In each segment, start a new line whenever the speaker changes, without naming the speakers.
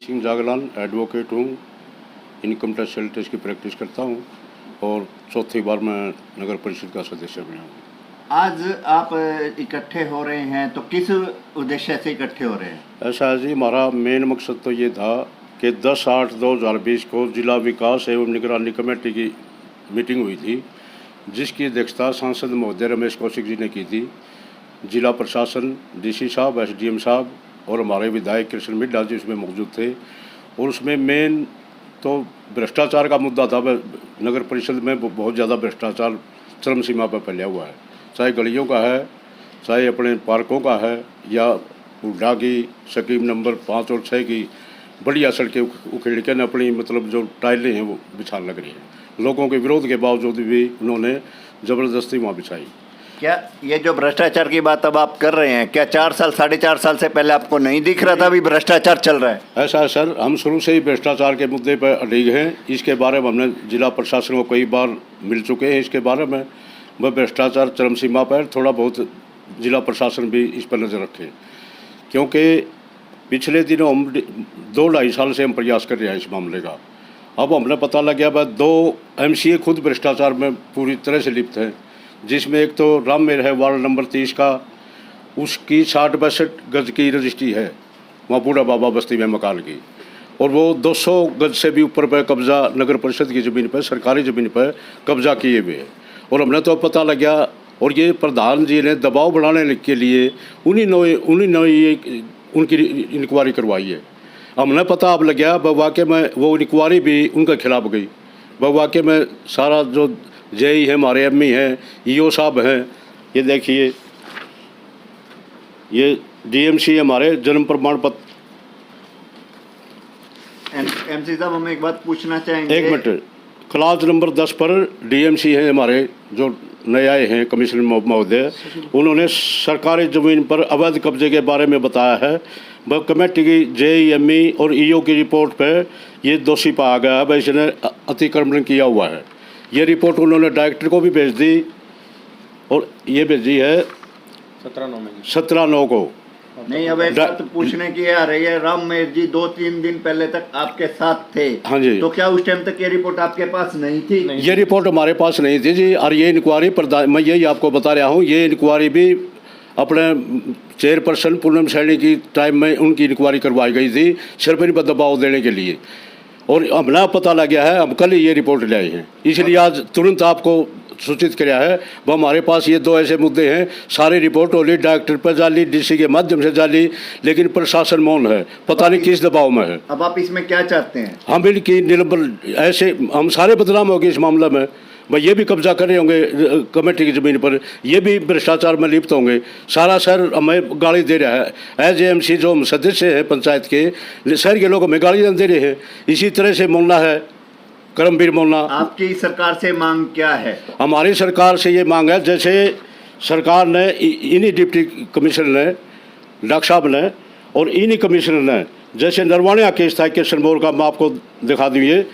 Singh Jaglan advocate हूँ। Income tax sale tax की practice करता हूँ और चौथी बार मैं नगर परिषद का सदस्य बना हूँ।
आज आप इकट्ठे हो रहे हैं तो किस उद्देश्य से इकट्ठे हो रहे हैं?
ऐसा है जी, हमारा मेन मकसद तो ये था कि 10/8/2020 को जिला विकास एवं निगरानी कमेटी की मीटिंग हुई थी, जिसकी अध्यक्षता सांसद महोदय रमेश कौशिक जी ने की थी। जिला प्रशासन, डीसी साहब, एसडीएम साहब और हमारे विधायक कृष्ण मिड्ढा जी उसमें मौजूद थे। और उसमें मेन तो भ्रष्टाचार का मुद्दा था। नगर परिषद में बहुत ज़्यादा भ्रष्टाचार चरम सीमा पर फैला हुआ है, चाहे गलियों का है, चाहे अपने पार्कों का है, या हुड्डा की स्कीम नंबर 5 और 6 की बढ़िया सड़कें उखेड़ के न अपनी मतलब जो टाइलें हैं वो बिछाने लग रही हैं। लोगों के विरोध के बावजूद भी उन्होंने ज़बरदस्ती वहाँ बिछाई।
क्या ये जो भ्रष्टाचार की बात अब आप कर रहे हैं, क्या 4 साल 4.5 साल से पहले आपको नहीं दिख रहा था अभी भ्रष्टाचार चल रहा है?
ऐसा है सर, हम शुरू से ही भ्रष्टाचार के मुद्दे पर अड़िग हैं। इसके बारे में हमने जिला प्रशासन को कई बार मिल चुके हैं। इसके बारे में वह भ्रष्टाचार चरम सीमा पर, थोड़ा बहुत जिला प्रशासन भी इस पर नज़र रखे, क्योंकि पिछले दिनों हम 2-2.5 साल से हम प्रयास कर रहे हैं इस मामले का। अब हमने पता लग गया भाई 2 MCA खुद भ्रष्टाचार में पूरी तरह से लिप्त हैं, जिसमें एक तो राम मेर है वार्ड नंबर 30 का, उसकी 60-62 गज की रजिस्ट्री है वहाँ बूढ़ा बाबा बस्ती में मकान की, और वो 200 गज से भी ऊपर पर कब्जा नगर परिषद की ज़मीन पर, सरकारी ज़मीन पर कब्जा किए हुए हैं। और हमने तो पता लग गया, और ये प्रधान जी ने दबाव बढ़ाने के लिए उन्हीं ने उनकी इंक्वायरी करवाई है। हमने पता अब लग गया वाकई में वो इंक्वायरी भी उनके खिलाफ गई। वाकई में सारा जो जेई है, हमारे एमई हैं, ईओ साहब हैं, ये देखिए, ये डीएमसी हमारे जन्म प्रमाण पत्र।
एमसी साहब, हम एक बात पूछना चाहेंगे।
एक मिनट, क्लास नंबर 10 पर डीएमसी हैं हमारे जो नए आए हैं कमिश्नर महोदय, उन्होंने सरकारी ज़मीन पर अवैध कब्जे के बारे में बताया है। वह कमेटी की जेईएमई और ईओ की रिपोर्ट पर ये दोषी पाया गया है, इसने अतिक्रमण किया हुआ है। ये रिपोर्ट उन्होंने डायरेक्टर को भी भेज दी, और ये भेजी है 17/9 को।
नहीं, अब एक बात पूछने की आ रही है, राम मेर जी 2-3 दिन पहले तक आपके साथ थे।
हाँ जी।
तो क्या उस टाइम तक ये रिपोर्ट आपके पास नहीं थी?
ये रिपोर्ट हमारे पास नहीं थी जी। और ये इंक्वायरी मैं यही आपको बता रहा हूँ, ये इंक्वायरी भी अपने चेयरपर्सन पूनम सैनी की टाइम में उनकी इंक्वायरी करवाई गई थी, सिर्फ इन पर दबाव देने के लिए। और हमने पता लग गया है, हम कल ही ये रिपोर्ट ले आए हैं, इसलिए आज तुरंत आपको सूचित किया है। वो हमारे पास ये 2 ऐसे मुद्दे हैं, सारी रिपोर्ट होली डायरेक्टर पर जाली, डीसी के माध्यम से जाली, लेकिन प्रशासन मौन है, पता नहीं किस दबाव में है।
अब आप इसमें क्या चाहते हैं?
हम इनकी निलंबन, ऐसे हम सारे बदनाम होंगे इस मामले में। भाई ये भी कब्जा कर रहे होंगे कमेटी की ज़मीन पर, ये भी भ्रष्टाचार में लिप्त होंगे। सारा शहर हमें गाली दे रहा है। एज एमसी जो हम सदस्य हैं पंचायत के, शहर के लोग हमें गाली दे रहे हैं। इसी तरह से मोन्ना है, करमवीर मोन्ना।
आपकी सरकार से मांग क्या है?
हमारी सरकार से ये मांग है, जैसे सरकार ने इन्हीं डिप्टी कमिश्नर ने, डॉक्टर साहब ने, और इन्हीं कमिश्नर ने, जैसे नरवाणिया केस था किशनपुर का, मैं आपको दिखा दिए,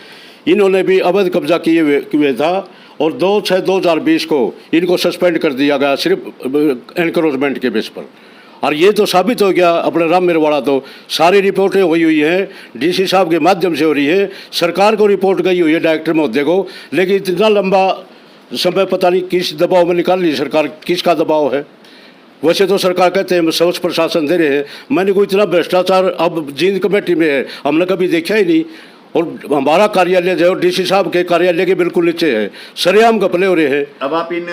इन्होंने भी अवैध कब्जा किए हुए था, और 2/6/2020 को इनको सस्पेंड कर दिया गया सिर्फ एनक्रोचमेंट के बेस पर। और ये तो साबित हो गया अपने राम मेरवाड़ा, तो सारी रिपोर्टें हुई हैं, डीसी साहब के माध्यम से हो रही है, सरकार को रिपोर्ट गई हुई है डायरेक्टर महोदय को, लेकिन इतना लंबा समय पता नहीं किस दबाव में निकाल ली सरकार, किसका दबाव है। वैसे तो सरकार कहते हैं स्वच्छ प्रशासन दे रहे हैं, मैंने कोई इतना भ्रष्टाचार अब जींद कमेटी में है हमने कभी देखा ही नहीं। और हमारा कार्यालय जो है डीसी साहब के कार्यालय के बिल्कुल नीचे है, सरेआम घपले हो रहे हैं।
अब आप इन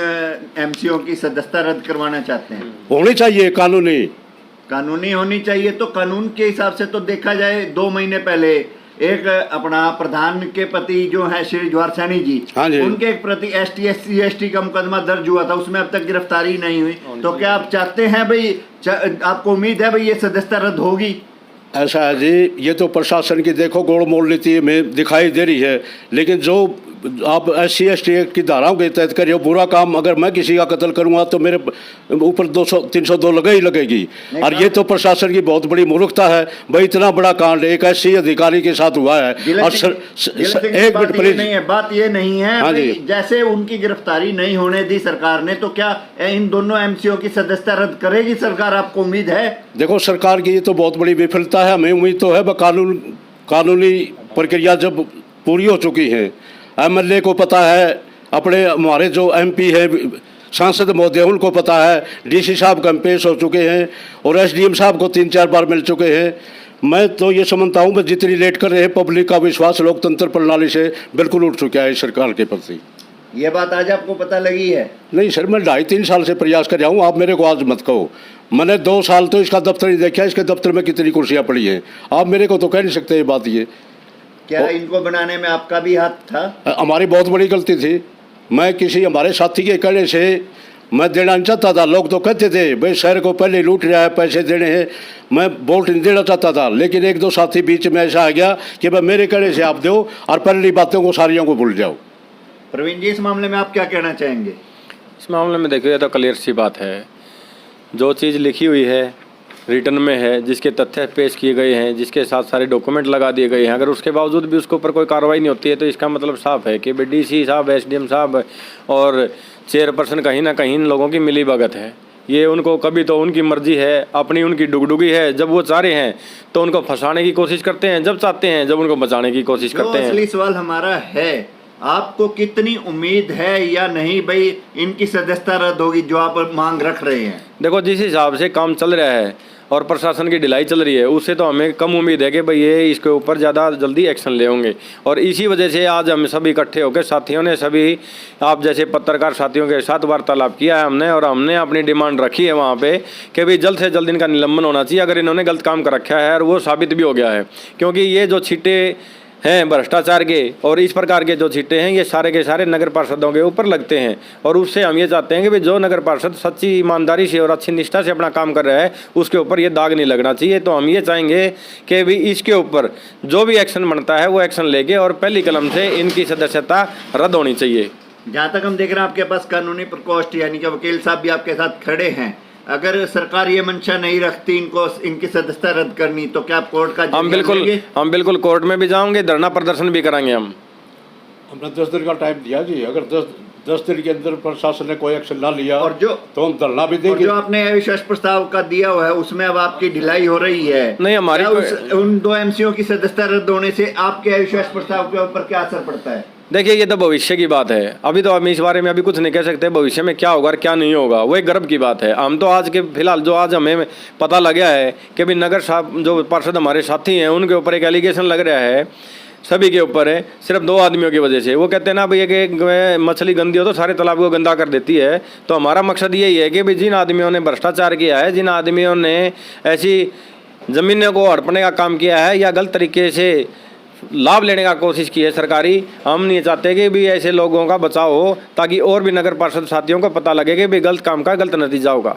एमसीओ की सदस्यता रद्द करवाना चाहते हैं?
होनी चाहिए
कानूनी होनी चाहिए। तो कानून के हिसाब से तो देखा जाए, 2 महीने पहले एक अपना प्रधान के पति जो है श्री जवाहर सैनी जी,
हाँ जी,
उनके एक प्रति ST SC ST का मुकदमा दर्ज हुआ था, उसमें अब तक गिरफ्तारी नहीं हुई। तो क्या आप चाहते हैं भाई, आपको उम्मीद है भाई ये सदस्यता रद्द होगी?
ऐसा है जी, ये तो प्रशासन की देखो गोड़ मोड़ नीति में दिखाई दे रही है, लेकिन जो आप SC ST एक्ट की धाराओं के तहत करिए बुरा काम, अगर मैं किसी का कत्ल करूंगा तो मेरे ऊपर 302 लगेगी। और ये तो प्रशासन की बहुत बड़ी मूर्खता है भाई, इतना बड़ा कांड एक SC अधिकारी के साथ हुआ है। और एक मिनट प्लीज,
बात ये नहीं है,
हाँ जी,
जैसे उनकी गिरफ्तारी नहीं होने दी सरकार ने, तो क्या इन दोनों MCO की सदस्यता रद्द करेगी सरकार? आपको उम्मीद है?
देखो सरकार की ये तो बहुत बड़ी विफलता है, हमें उम्मीद तो है कानून कानूनी प्रक्रिया जब पूरी हो चुकी है, एमएलए को पता है, अपने हमारे जो एमपी है सांसद महोदय उनको पता है, डीसी साहब का पेश हो चुके हैं और एसडीएम साहब को 3-4 बार मिल चुके हैं। मैं तो ये समझता हूँ मैं जितनी लेट कर रहे हैं, पब्लिक का विश्वास लोकतंत्र प्रणाली से बिल्कुल उठ चुका है सरकार के प्रति।
ये बात आज आपको पता लगी है?
नहीं सर, मैं 2.5-3 साल से प्रयास कर रहा हूँ, आप मेरे को आज मत कहो। मैंने 2 साल तो इसका दफ्तर नहीं देखा, इसके दफ्तर में कितनी कुर्सियाँ पड़ी हैं, आप मेरे को तो कह नहीं सकते ये बात। ये
क्या इनको बनाने में आपका भी हाथ था?
हमारी बहुत बड़ी गलती थी। मैं किसी हमारे साथी के कहने से मैं देना नहीं चाहता था। लोग तो कहते थे भाई शहर को पहले लूट रहा है, पैसे देने हैं, मैं वोट नहीं देना चाहता था। लेकिन 1-2 साथी बीच में ऐसा आ गया कि भाई मेरे कहने से आप दो और पहली बातों को सारियों को भूल जाओ।
प्रवीण जी, इस मामले में आप क्या कहना चाहेंगे?
इस मामले में देखिए, तो क्लियर सी बात है, जो चीज़ लिखी हुई है रिटर्न में है, जिसके तथ्य पेश किए गए हैं, जिसके साथ सारे डॉक्यूमेंट लगा दिए गए हैं, अगर उसके बावजूद भी उसके ऊपर कोई कार्रवाई नहीं होती है तो इसका मतलब साफ है कि डीसी साहब, एसडीएम साहब और चेयरपर्सन कहीं ना कहीं इन लोगों की मिली भगत है। ये उनको कभी तो उनकी मर्जी है, अपनी उनकी डुगडुगी है, जब वो चाह रहे हैं तो उनको फंसाने की कोशिश करते हैं, जब चाहते हैं जब उनको बचाने की कोशिश करते हैं।
असली सवाल हमारा है, आपको कितनी उम्मीद है या नहीं भाई इनकी सदस्यता रद्द होगी जो आप मांग रख रहे हैं?
देखो, जिस हिसाब से काम चल रहा है और प्रशासन की ढिलाई चल रही है, उससे तो हमें कम उम्मीद है कि भाई ये इसके ऊपर ज़्यादा जल्दी एक्शन ले होंगे। और इसी वजह से आज हम सभी इकट्ठे होकर साथियों ने, सभी आप जैसे पत्रकार साथियों के साथ वार्तालाप किया है हमने, और हमने अपनी डिमांड रखी है वहाँ पे कि भाई जल्द से जल्द इनका निलंबन होना चाहिए अगर इन्होंने गलत काम कर रखा है, और वो साबित भी हो गया है। क्योंकि ये जो छिट्टे हैं भ्रष्टाचार के और इस प्रकार के जो छिट्टे हैं, ये सारे के सारे नगर पार्षदों के ऊपर लगते हैं। और उससे हम ये चाहते हैं कि भाई जो नगर पार्षद सच्ची ईमानदारी से और अच्छी निष्ठा से अपना काम कर रहा है उसके ऊपर ये दाग नहीं लगना चाहिए। तो हम ये चाहेंगे कि भाई इसके ऊपर जो भी एक्शन बनता है वो एक्शन लेके और पहली कलम से इनकी सदस्यता रद्द होनी चाहिए।
जहाँ तक हम देख रहे हैं आपके पास कानूनी प्रकोष्ठ यानी कि वकील साहब भी आपके साथ खड़े हैं, अगर सरकार ये मंशा नहीं रखती इनको इनकी सदस्यता रद्द करनी तो क्या आप कोर्ट का
हम बिल्कुल कोर्ट में भी जाएंगे, धरना प्रदर्शन भी कराएंगे।
हमने 10 दिन का टाइम दिया जी, अगर 10 दिन के अंदर प्रशासन ने कोई एक्शन ना लिया
और जो
तो हम धरना भी देंगे।
जो आपने अविश्वास प्रस्ताव का दिया हुआ है उसमें अब आपकी ढिलाई हो रही है।
नहीं, हमारी
उन 2 एमसीओ की सदस्यता रद्द होने से आपके अविश्वास प्रस्ताव के ऊपर क्या असर पड़ता है?
देखिए, ये तो भविष्य की बात है, अभी तो हम इस बारे में अभी कुछ नहीं कह सकते। भविष्य में क्या होगा और क्या नहीं होगा वो एक गर्व की बात है। हम तो आज के फिलहाल जो आज हमें पता लगा है कि भाई नगर साहब जो पार्षद हमारे साथी हैं उनके ऊपर एक एलिगेशन लग रहा है, सभी के ऊपर है, सिर्फ 2 आदमियों की वजह से। वो कहते हैं ना भैया कि मछली गंदी हो तो सारे तालाब को गंदा कर देती है। तो हमारा मकसद यही है कि भाई जिन आदमियों ने भ्रष्टाचार किया है, जिन आदमियों ने ऐसी ज़मीनों को हड़पने का काम किया है या गलत तरीके से लाभ लेने का कोशिश की है सरकारी, हम नहीं चाहते कि भी ऐसे लोगों का बचाव हो ताकि और भी नगर पार्षद साथियों को पता लगे कि भी गलत काम का गलत नतीजा होगा।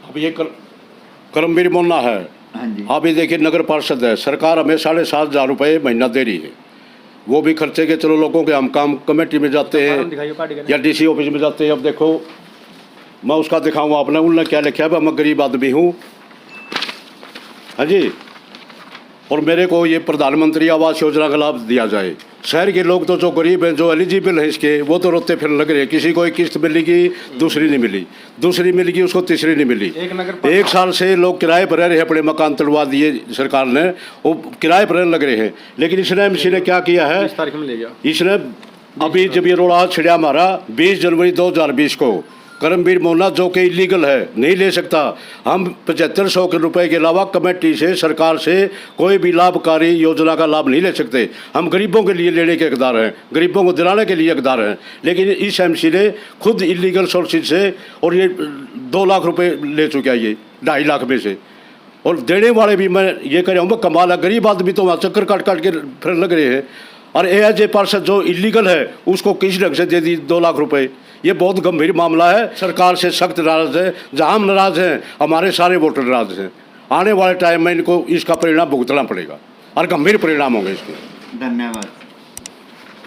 अब ये कर्मवीर मोन्ना है,
हाँ जी।
आप ये देखिए नगर पार्षद है, सरकार हमें 7,500 रुपये महीना दे रही है, वो भी खर्चे के। चलो लोगों के हम काम कमेटी में जाते हैं या डीसी ऑफिस में जाते हैं। अब देखो मैं उसका दिखाऊँ आपने, उन्होंने क्या लिखा है, मैं गरीब आदमी हूँ, हाँ जी, और मेरे को ये प्रधानमंत्री आवास योजना का लाभ दिया जाए। शहर के लोग तो जो गरीब हैं, जो एलिजिबल हैं इसके, वो तो रोते फिर लग रहे हैं। किसी को एक किस्त मिलेगी, दूसरी नहीं मिली, दूसरी मिलेगी उसको तीसरी नहीं मिली। 1 साल से लोग किराए पर रह रहे हैं, अपने मकान तोड़वा दिए सरकार ने, वो किराए पर लग रहे हैं। लेकिन इसने एमसी ने क्या किया है, इसने अभी जब ये रोड़ा छिड़ा मारा 20 जनवरी 2020 को, कर्मवीर मोन्ना जो कि इलीगल है, नहीं ले सकता। हम 7500 रुपए के अलावा कमेटी से, सरकार से कोई भी लाभकारी योजना का लाभ नहीं ले सकते। हम गरीबों के लिए लेने के हकदार हैं, गरीबों को दिलाने के लिए हकदार हैं। लेकिन इस एमसी ने खुद इलीगल सोर्सेज से, और ये 2 लाख रुपए ले चुका है, ये 2.5 लाख में से। और देने वाले भी, मैं ये कह रहा हूँ, कमाल है, गरीब आदमी तो वहाँ चक्कर काट काट के फिर लग रहे हैं। और एज ए पार्षद जो इलीगल है उसको किस ढंग से दे दी 2 लाख रुपए, ये बहुत गंभीर मामला है। सरकार से सख्त नाराज है, जहाँ हम नाराज हैं हमारे सारे वोटर नाराज हैं। आने वाले टाइम में इनको इसका परिणाम भुगतना पड़ेगा और गंभीर परिणाम होंगे इसके।
धन्यवाद।